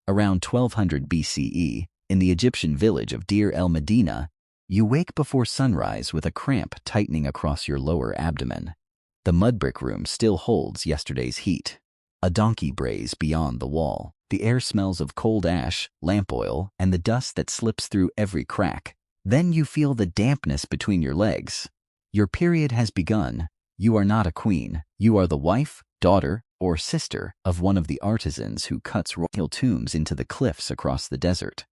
Around 1200 BCE, in the Egyptian village of Deir el-Medina, you wake before sunrise with a cramp tightening across your lower abdomen. The mud brick room still holds yesterday's heat. A donkey brays beyond the wall. The air smells of cold ash, lamp oil, and the dust that slips through every crack. Then you feel the dampness between your legs. Your period has begun. You are not a queen. You are the wife, daughter, or sister of one of the artisans who cuts royal tombs into the cliffs across the desert.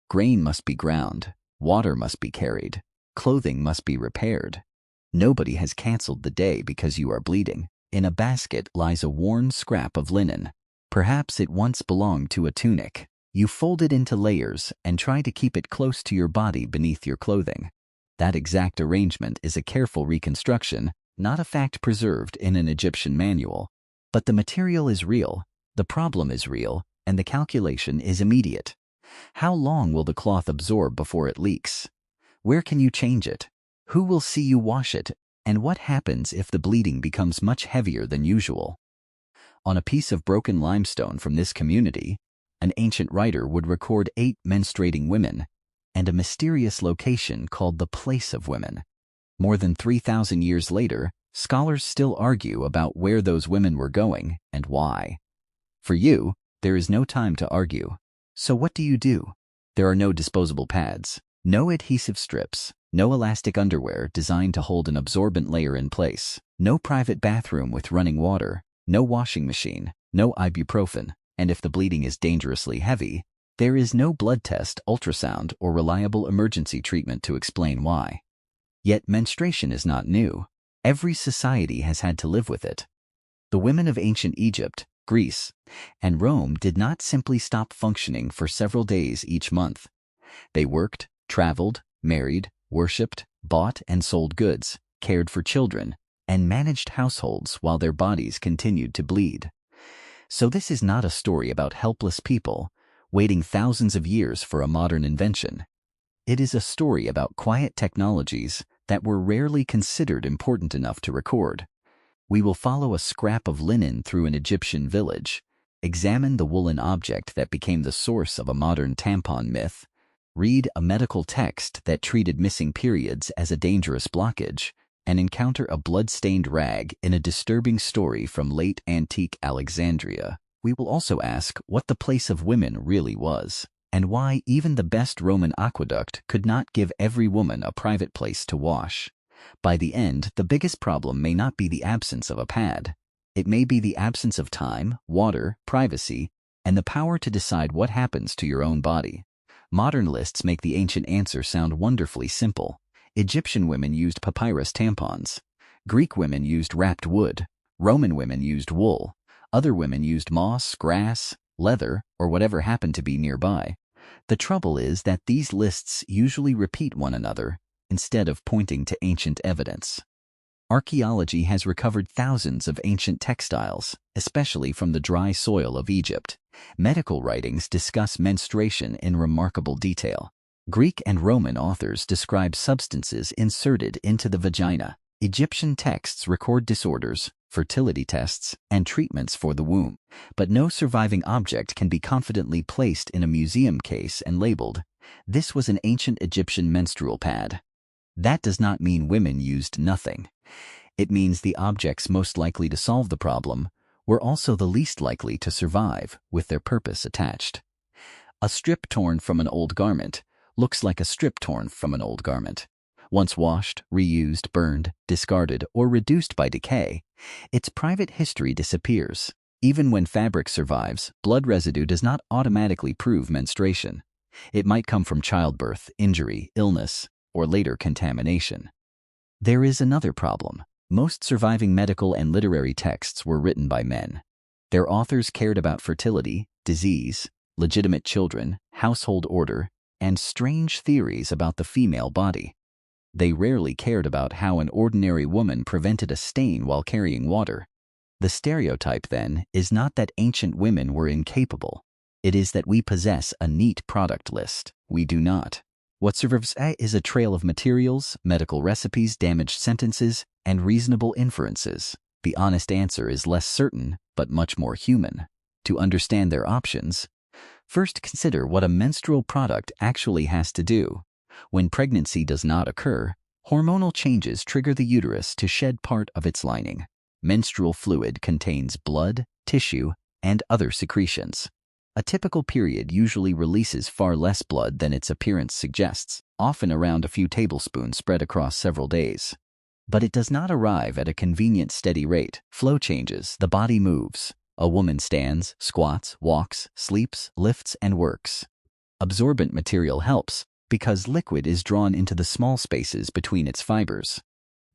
Grain must be ground. Water must be carried. Clothing must be repaired. Nobody has canceled the day because you are bleeding. In a basket lies a worn scrap of linen. Perhaps it once belonged to a tunic. You fold it into layers and try to keep it close to your body beneath your clothing. That exact arrangement is a careful reconstruction, not a fact preserved in an Egyptian manual. But the material is real, the problem is real, and the calculation is immediate. How long will the cloth absorb before it leaks? Where can you change it? Who will see you wash it? And what happens if the bleeding becomes much heavier than usual? On a piece of broken limestone from this community, an ancient writer would record 8 menstruating women and a mysterious location called the Place of Women. More than 3,000 years later, scholars still argue about where those women were going and why. For you, there is no time to argue. So what do? There are no disposable pads, no adhesive strips, no elastic underwear designed to hold an absorbent layer in place, no private bathroom with running water, no washing machine, no ibuprofen, and if the bleeding is dangerously heavy, there is no blood test, ultrasound, or reliable emergency treatment to explain why. Yet menstruation is not new. Every society has had to live with it. The women of ancient Egypt, Greece, and Rome did not simply stop functioning for several days each month. They worked, traveled, married, worshipped, bought and sold goods, cared for children, and managed households while their bodies continued to bleed. So this is not a story about helpless people waiting thousands of years for a modern invention. It is a story about quiet technologies that were rarely considered important enough to record. We will follow a scrap of linen through an Egyptian village, examine the woolen object that became the source of a modern tampon myth, read a medical text that treated missing periods as a dangerous blockage, and encounter a blood-stained rag in a disturbing story from late antique Alexandria. We will also ask what the Place of Women really was, and why even the best Roman aqueduct could not give every woman a private place to wash. By the end, the biggest problem may not be the absence of a pad. It may be the absence of time, water, privacy, and the power to decide what happens to your own body. Modern lists make the ancient answer sound wonderfully simple. Egyptian women used papyrus tampons. Greek women used wrapped wood. Roman women used wool. Other women used moss, grass, leather, or whatever happened to be nearby. The trouble is that these lists usually repeat one another instead of pointing to ancient evidence. Archaeology has recovered thousands of ancient textiles, especially from the dry soil of Egypt. Medical writings discuss menstruation in remarkable detail. Greek and Roman authors describe substances inserted into the vagina. Egyptian texts record disorders, fertility tests, and treatments for the womb. But no surviving object can be confidently placed in a museum case and labeled, "This was an ancient Egyptian menstrual pad." That does not mean women used nothing. It means the objects most likely to solve the problem were also the least likely to survive with their purpose attached. A strip torn from an old garment looks like a strip torn from an old garment. Once washed, reused, burned, discarded, or reduced by decay, its private history disappears. Even when fabric survives, blood residue does not automatically prove menstruation. It might come from childbirth, injury, illness, or later contamination. There is another problem. Most surviving medical and literary texts were written by men. Their authors cared about fertility, disease, legitimate children, household order, and strange theories about the female body. They rarely cared about how an ordinary woman prevented a stain while carrying water. The stereotype, then, is not that ancient women were incapable. It is that we possess a neat product list. We do not. What survives is a trail of materials, medical recipes, damaged sentences, and reasonable inferences. The honest answer is less certain, but much more human. To understand their options, First, consider what a menstrual product actually has to do. When pregnancy does not occur, hormonal changes trigger the uterus to shed part of its lining. Menstrual fluid contains blood, tissue, and other secretions. A typical period usually releases far less blood than its appearance suggests, often around a few tablespoons spread across several days. But it does not arrive at a convenient steady rate. Flow changes, the body moves. A woman stands, squats, walks, sleeps, lifts, and works. Absorbent material helps because liquid is drawn into the small spaces between its fibers.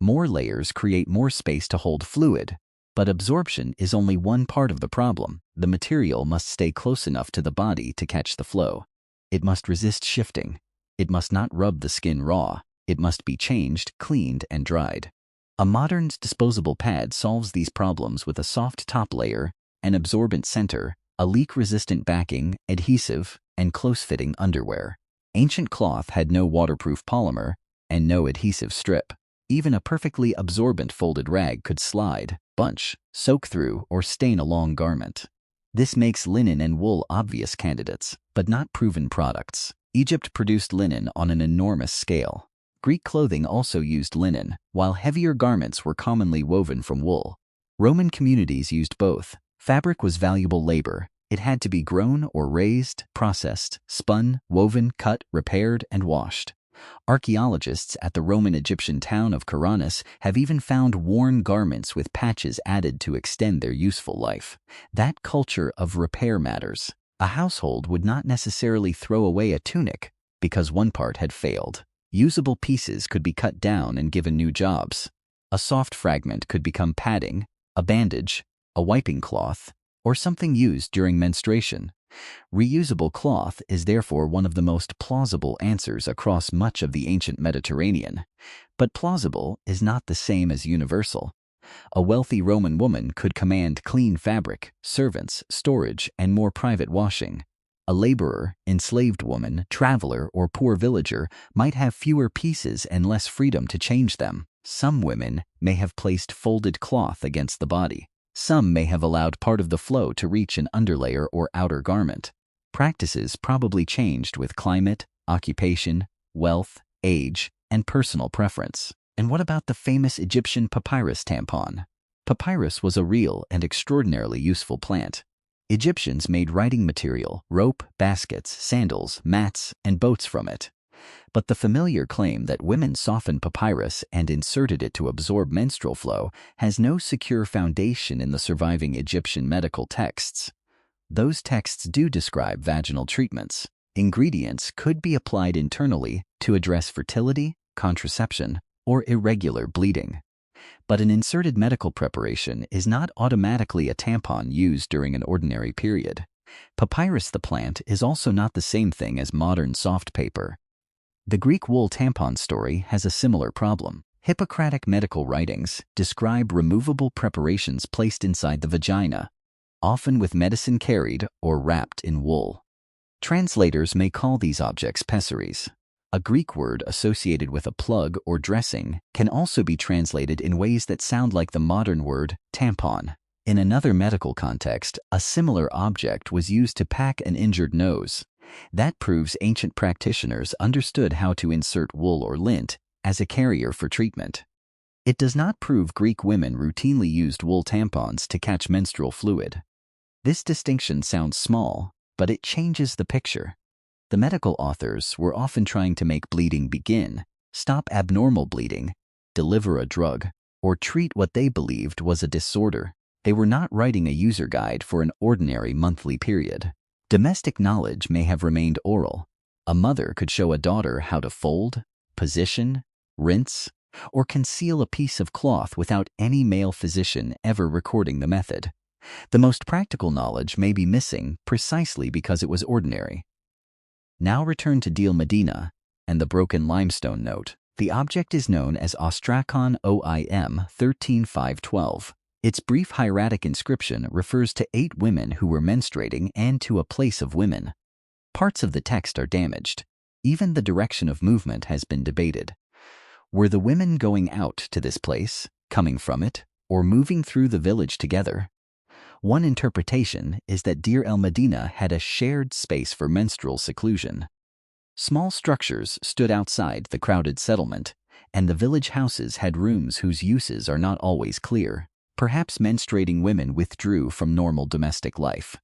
More layers create more space to hold fluid, but absorption is only one part of the problem. The material must stay close enough to the body to catch the flow. It must resist shifting. It must not rub the skin raw. It must be changed, cleaned, and dried. A modern disposable pad solves these problems with a soft top layer, an absorbent center, a leak-resistant backing, adhesive, and close-fitting underwear. Ancient cloth had no waterproof polymer and no adhesive strip. Even a perfectly absorbent folded rag could slide, bunch, soak through, or stain a long garment. This makes linen and wool obvious candidates, but not proven products. Egypt produced linen on an enormous scale. Greek clothing also used linen, while heavier garments were commonly woven from wool. Roman communities used both. Fabric was valuable labor. It had to be grown or raised, processed, spun, woven, cut, repaired, and washed. Archaeologists at the Roman-Egyptian town of Karanis have even found worn garments with patches added to extend their useful life. That culture of repair matters. A household would not necessarily throw away a tunic because one part had failed. Usable pieces could be cut down and given new jobs. A soft fragment could become padding, a bandage, a wiping cloth, or something used during menstruation. Reusable cloth is therefore one of the most plausible answers across much of the ancient Mediterranean. But plausible is not the same as universal. A wealthy Roman woman could command clean fabric, servants, storage, and more private washing. A laborer, enslaved woman, traveler, or poor villager might have fewer pieces and less freedom to change them. Some women may have placed folded cloth against the body. Some may have allowed part of the flow to reach an underlayer or outer garment. Practices probably changed with climate, occupation, wealth, age, and personal preference. And what about the famous Egyptian papyrus tampon? Papyrus was a real and extraordinarily useful plant. Egyptians made writing material, rope, baskets, sandals, mats, and boats from it. But the familiar claim that women softened papyrus and inserted it to absorb menstrual flow has no secure foundation in the surviving Egyptian medical texts. Those texts do describe vaginal treatments. Ingredients could be applied internally to address fertility, contraception, or irregular bleeding. But an inserted medical preparation is not automatically a tampon used during an ordinary period. Papyrus the plant is also not the same thing as modern soft paper. The Greek wool tampon story has a similar problem. Hippocratic medical writings describe removable preparations placed inside the vagina, often with medicine carried or wrapped in wool. Translators may call these objects pessaries. A Greek word associated with a plug or dressing can also be translated in ways that sound like the modern word tampon. In another medical context, a similar object was used to pack an injured nose. That proves ancient practitioners understood how to insert wool or lint as a carrier for treatment. It does not prove Greek women routinely used wool tampons to catch menstrual fluid. This distinction sounds small, but it changes the picture. The medical authors were often trying to make bleeding begin, stop abnormal bleeding, deliver a drug, or treat what they believed was a disorder. They were not writing a user guide for an ordinary monthly period. Domestic knowledge may have remained oral. A mother could show a daughter how to fold, position, rinse, or conceal a piece of cloth without any male physician ever recording the method. The most practical knowledge may be missing precisely because it was ordinary. Now return to Deal Medina and the broken limestone note. The object is known as Ostrakon OIM 13512. Its brief hieratic inscription refers to 8 women who were menstruating and to a place of women. Parts of the text are damaged. Even the direction of movement has been debated. Were the women going out to this place, coming from it, or moving through the village together? One interpretation is that Deir el-Medina had a shared space for menstrual seclusion. Small structures stood outside the crowded settlement, and the village houses had rooms whose uses are not always clear. Perhaps menstruating women withdrew from normal domestic life.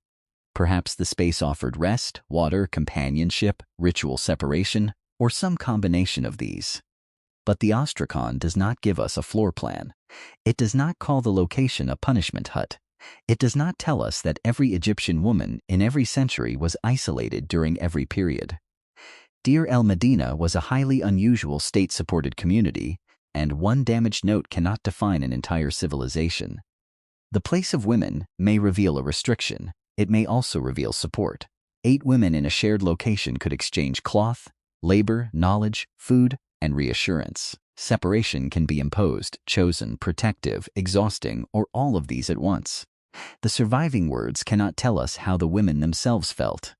Perhaps the space offered rest, water, companionship, ritual separation, or some combination of these. But the Ostrakhan does not give us a floor plan. It does not call the location a punishment hut. It does not tell us that every Egyptian woman in every century was isolated during every period. Deir el-Medina was a highly unusual state-supported community, and one damaged note cannot define an entire civilization. The place of women may reveal a restriction. It may also reveal support. 8 women in a shared location could exchange cloth, labor, knowledge, food, and reassurance. Separation can be imposed, chosen, protective, exhausting, or all of these at once. The surviving words cannot tell us how the women themselves felt.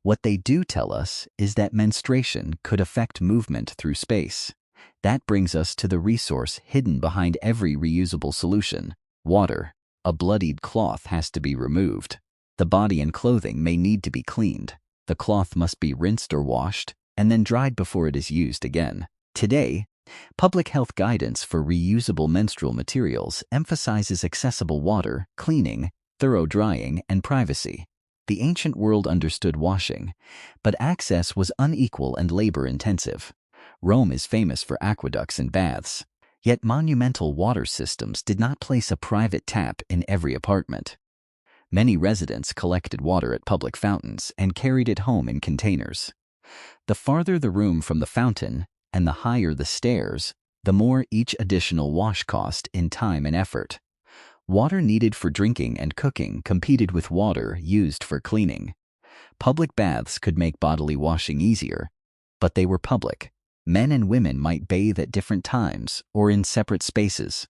What they do tell us is that menstruation could affect movement through space. That brings us to the resource hidden behind every reusable solution: water. A bloodied cloth has to be removed. The body and clothing may need to be cleaned. The cloth must be rinsed or washed, and then dried before it is used again. Today, public health guidance for reusable menstrual materials emphasizes accessible water, cleaning, thorough drying, and privacy. The ancient world understood washing, but access was unequal and labor-intensive. Rome is famous for aqueducts and baths, yet monumental water systems did not place a private tap in every apartment. Many residents collected water at public fountains and carried it home in containers. The farther the room from the fountain and the higher the stairs, the more each additional wash cost in time and effort. Water needed for drinking and cooking competed with water used for cleaning. Public baths could make bodily washing easier, but they were public. Men and women might bathe at different times or in separate spaces.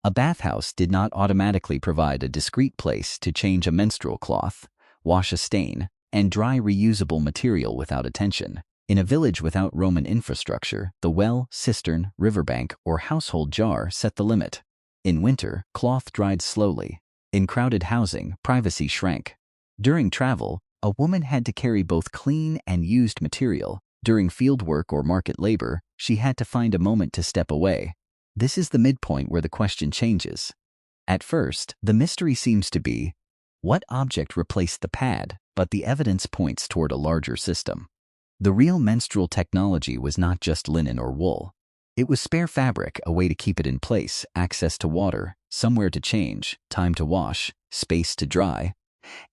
A bathhouse did not automatically provide a discrete place to change a menstrual cloth, wash a stain, and dry reusable material without attention. In a village without Roman infrastructure, the well, cistern, riverbank, or household jar set the limit. In winter, cloth dried slowly. In crowded housing, privacy shrank. During travel, a woman had to carry both clean and used material. During field work or market labor, she had to find a moment to step away. This is the midpoint where the question changes. At first, the mystery seems to be, what object replaced the pad, but the evidence points toward a larger system. The real menstrual technology was not just linen or wool. It was spare fabric, a way to keep it in place, access to water, somewhere to change, time to wash, space to dry,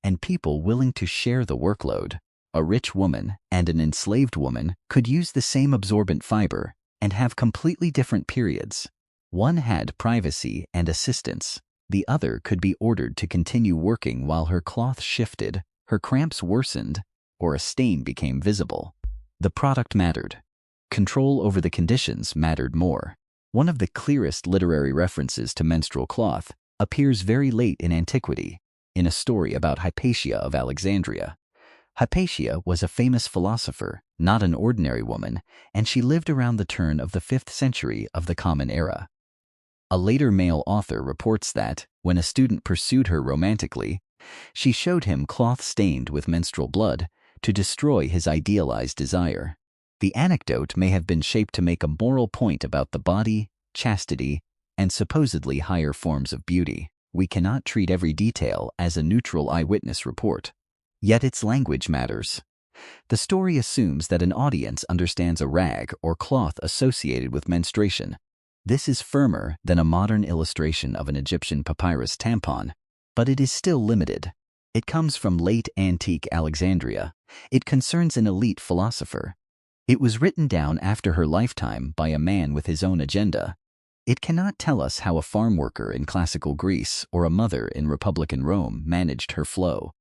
and people willing to share the workload. A rich woman and an enslaved woman could use the same absorbent fiber and have completely different periods. One had privacy and assistance. The other could be ordered to continue working while her cloth shifted, her cramps worsened, or a stain became visible. The product mattered. Control over the conditions mattered more. One of the clearest literary references to menstrual cloth appears very late in antiquity, in a story about Hypatia of Alexandria. Hypatia was a famous philosopher, not an ordinary woman, and she lived around the turn of the 5th century of the Common Era. A later male author reports that, when a student pursued her romantically, she showed him cloth stained with menstrual blood to destroy his idealized desire. The anecdote may have been shaped to make a moral point about the body, chastity, and supposedly higher forms of beauty. We cannot treat every detail as a neutral eyewitness report. Yet its language matters. The story assumes that an audience understands a rag or cloth associated with menstruation. This is firmer than a modern illustration of an Egyptian papyrus tampon, but it is still limited. It comes from late antique Alexandria. It concerns an elite philosopher. It was written down after her lifetime by a man with his own agenda. It cannot tell us how a farm worker in classical Greece or a mother in Republican Rome managed her flow.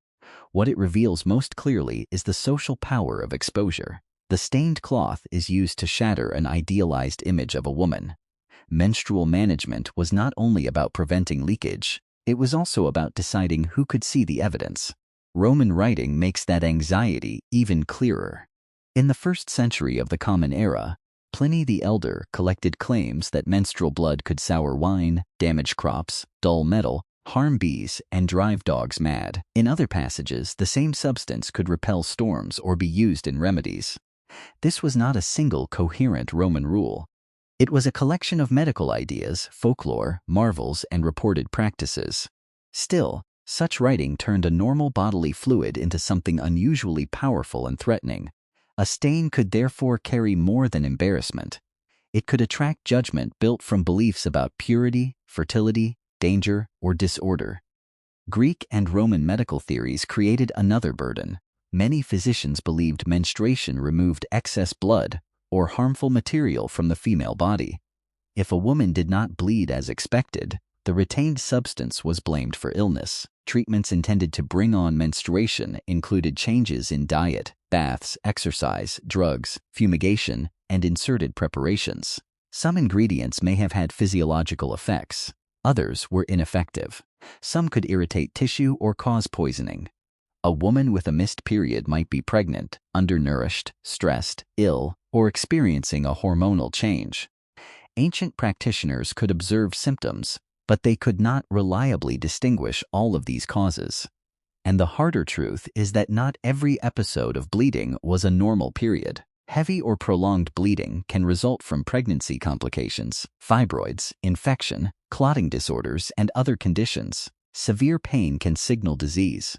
What it reveals most clearly is the social power of exposure. The stained cloth is used to shatter an idealized image of a woman. Menstrual management was not only about preventing leakage, it was also about deciding who could see the evidence. Roman writing makes that anxiety even clearer. In the 1st century of the Common Era, Pliny the Elder collected claims that menstrual blood could sour wine, damage crops, dull metal, harm bees, and drive dogs mad. In other passages, the same substance could repel storms or be used in remedies. This was not a single coherent Roman rule. It was a collection of medical ideas, folklore, marvels, and reported practices. Still, such writing turned a normal bodily fluid into something unusually powerful and threatening. A stain could therefore carry more than embarrassment. It could attract judgment built from beliefs about purity, fertility, danger, or disorder. Greek and Roman medical theories created another burden. Many physicians believed menstruation removed excess blood or harmful material from the female body. If a woman did not bleed as expected, the retained substance was blamed for illness. Treatments intended to bring on menstruation included changes in diet, baths, exercise, drugs, fumigation, and inserted preparations. Some ingredients may have had physiological effects. Others were ineffective. Some could irritate tissue or cause poisoning. A woman with a missed period might be pregnant, undernourished, stressed, ill, or experiencing a hormonal change. Ancient practitioners could observe symptoms, but they could not reliably distinguish all of these causes. And the harder truth is that not every episode of bleeding was a normal period. Heavy or prolonged bleeding can result from pregnancy complications, fibroids, infection, clotting disorders, and other conditions. Severe pain can signal disease.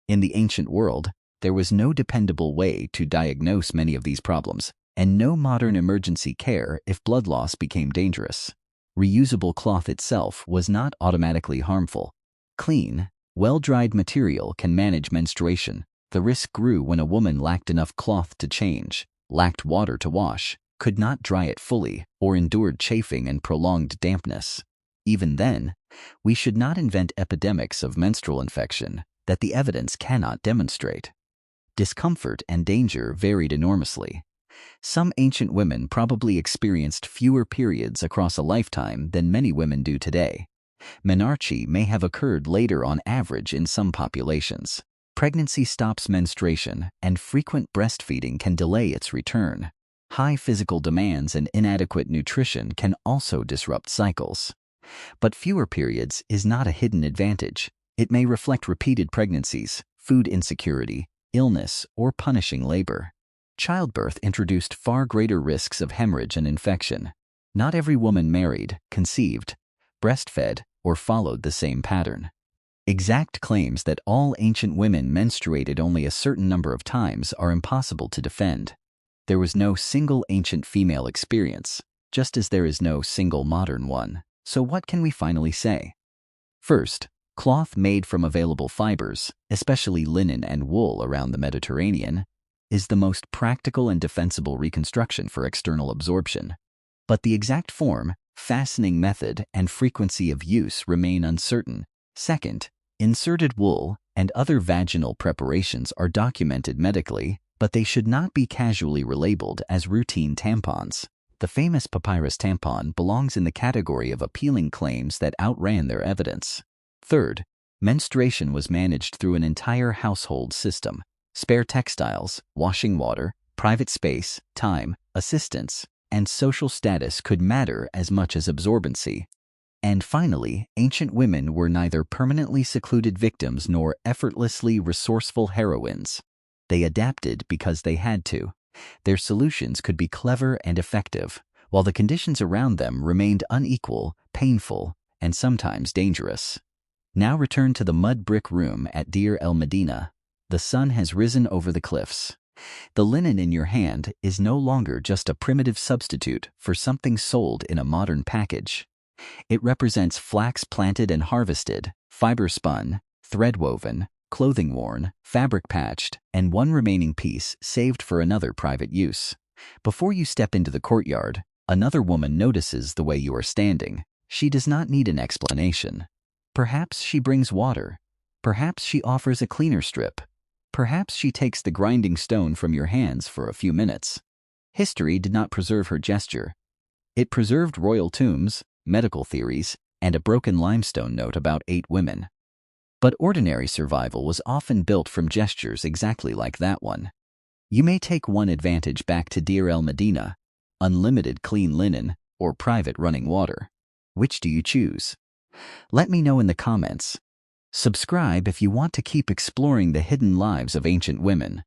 In the ancient world, there was no dependable way to diagnose many of these problems, and no modern emergency care if blood loss became dangerous. Reusable cloth itself was not automatically harmful. Clean, well-dried material can manage menstruation. The risk grew when a woman lacked enough cloth to change, lacked water to wash, could not dry it fully, or endured chafing and prolonged dampness. Even then, we should not invent epidemics of menstrual infection that the evidence cannot demonstrate. Discomfort and danger varied enormously. Some ancient women probably experienced fewer periods across a lifetime than many women do today. Menarche may have occurred later on average in some populations. Pregnancy stops menstruation, and frequent breastfeeding can delay its return. High physical demands and inadequate nutrition can also disrupt cycles. But fewer periods is not a hidden advantage. It may reflect repeated pregnancies, food insecurity, illness, or punishing labor. Childbirth introduced far greater risks of hemorrhage and infection. Not every woman married, conceived, breastfed, or followed the same pattern. Exact claims that all ancient women menstruated only a certain number of times are impossible to defend. There was no single ancient female experience, just as there is no single modern one. So what can we finally say? First, cloth made from available fibers, especially linen and wool around the Mediterranean, is the most practical and defensible reconstruction for external absorption. But the exact form, fastening method, and frequency of use remain uncertain. Second, inserted wool and other vaginal preparations are documented medically, but they should not be casually relabeled as routine tampons. The famous papyrus tampon belongs in the category of appealing claims that outran their evidence. Third, menstruation was managed through an entire household system. Spare textiles, washing water, private space, time, assistance, and social status could matter as much as absorbency. And finally, ancient women were neither permanently secluded victims nor effortlessly resourceful heroines. They adapted because they had to. Their solutions could be clever and effective, while the conditions around them remained unequal, painful, and sometimes dangerous. Now return to the mud brick room at Deir el-Medina. The sun has risen over the cliffs. The linen in your hand is no longer just a primitive substitute for something sold in a modern package. It represents flax planted and harvested, fiber spun, thread woven, clothing worn, fabric patched, and one remaining piece saved for another private use. Before you step into the courtyard, another woman notices the way you are standing. She does not need an explanation. Perhaps she brings water. Perhaps she offers a cleaner strip. Perhaps she takes the grinding stone from your hands for a few minutes. History did not preserve her gesture. It preserved royal tombs, medical theories, and a broken limestone note about 8 women. But ordinary survival was often built from gestures exactly like that one. You may take one advantage back to Deir el-Medina: unlimited clean linen or private running water. Which do you choose? Let me know in the comments. Subscribe if you want to keep exploring the hidden lives of ancient women.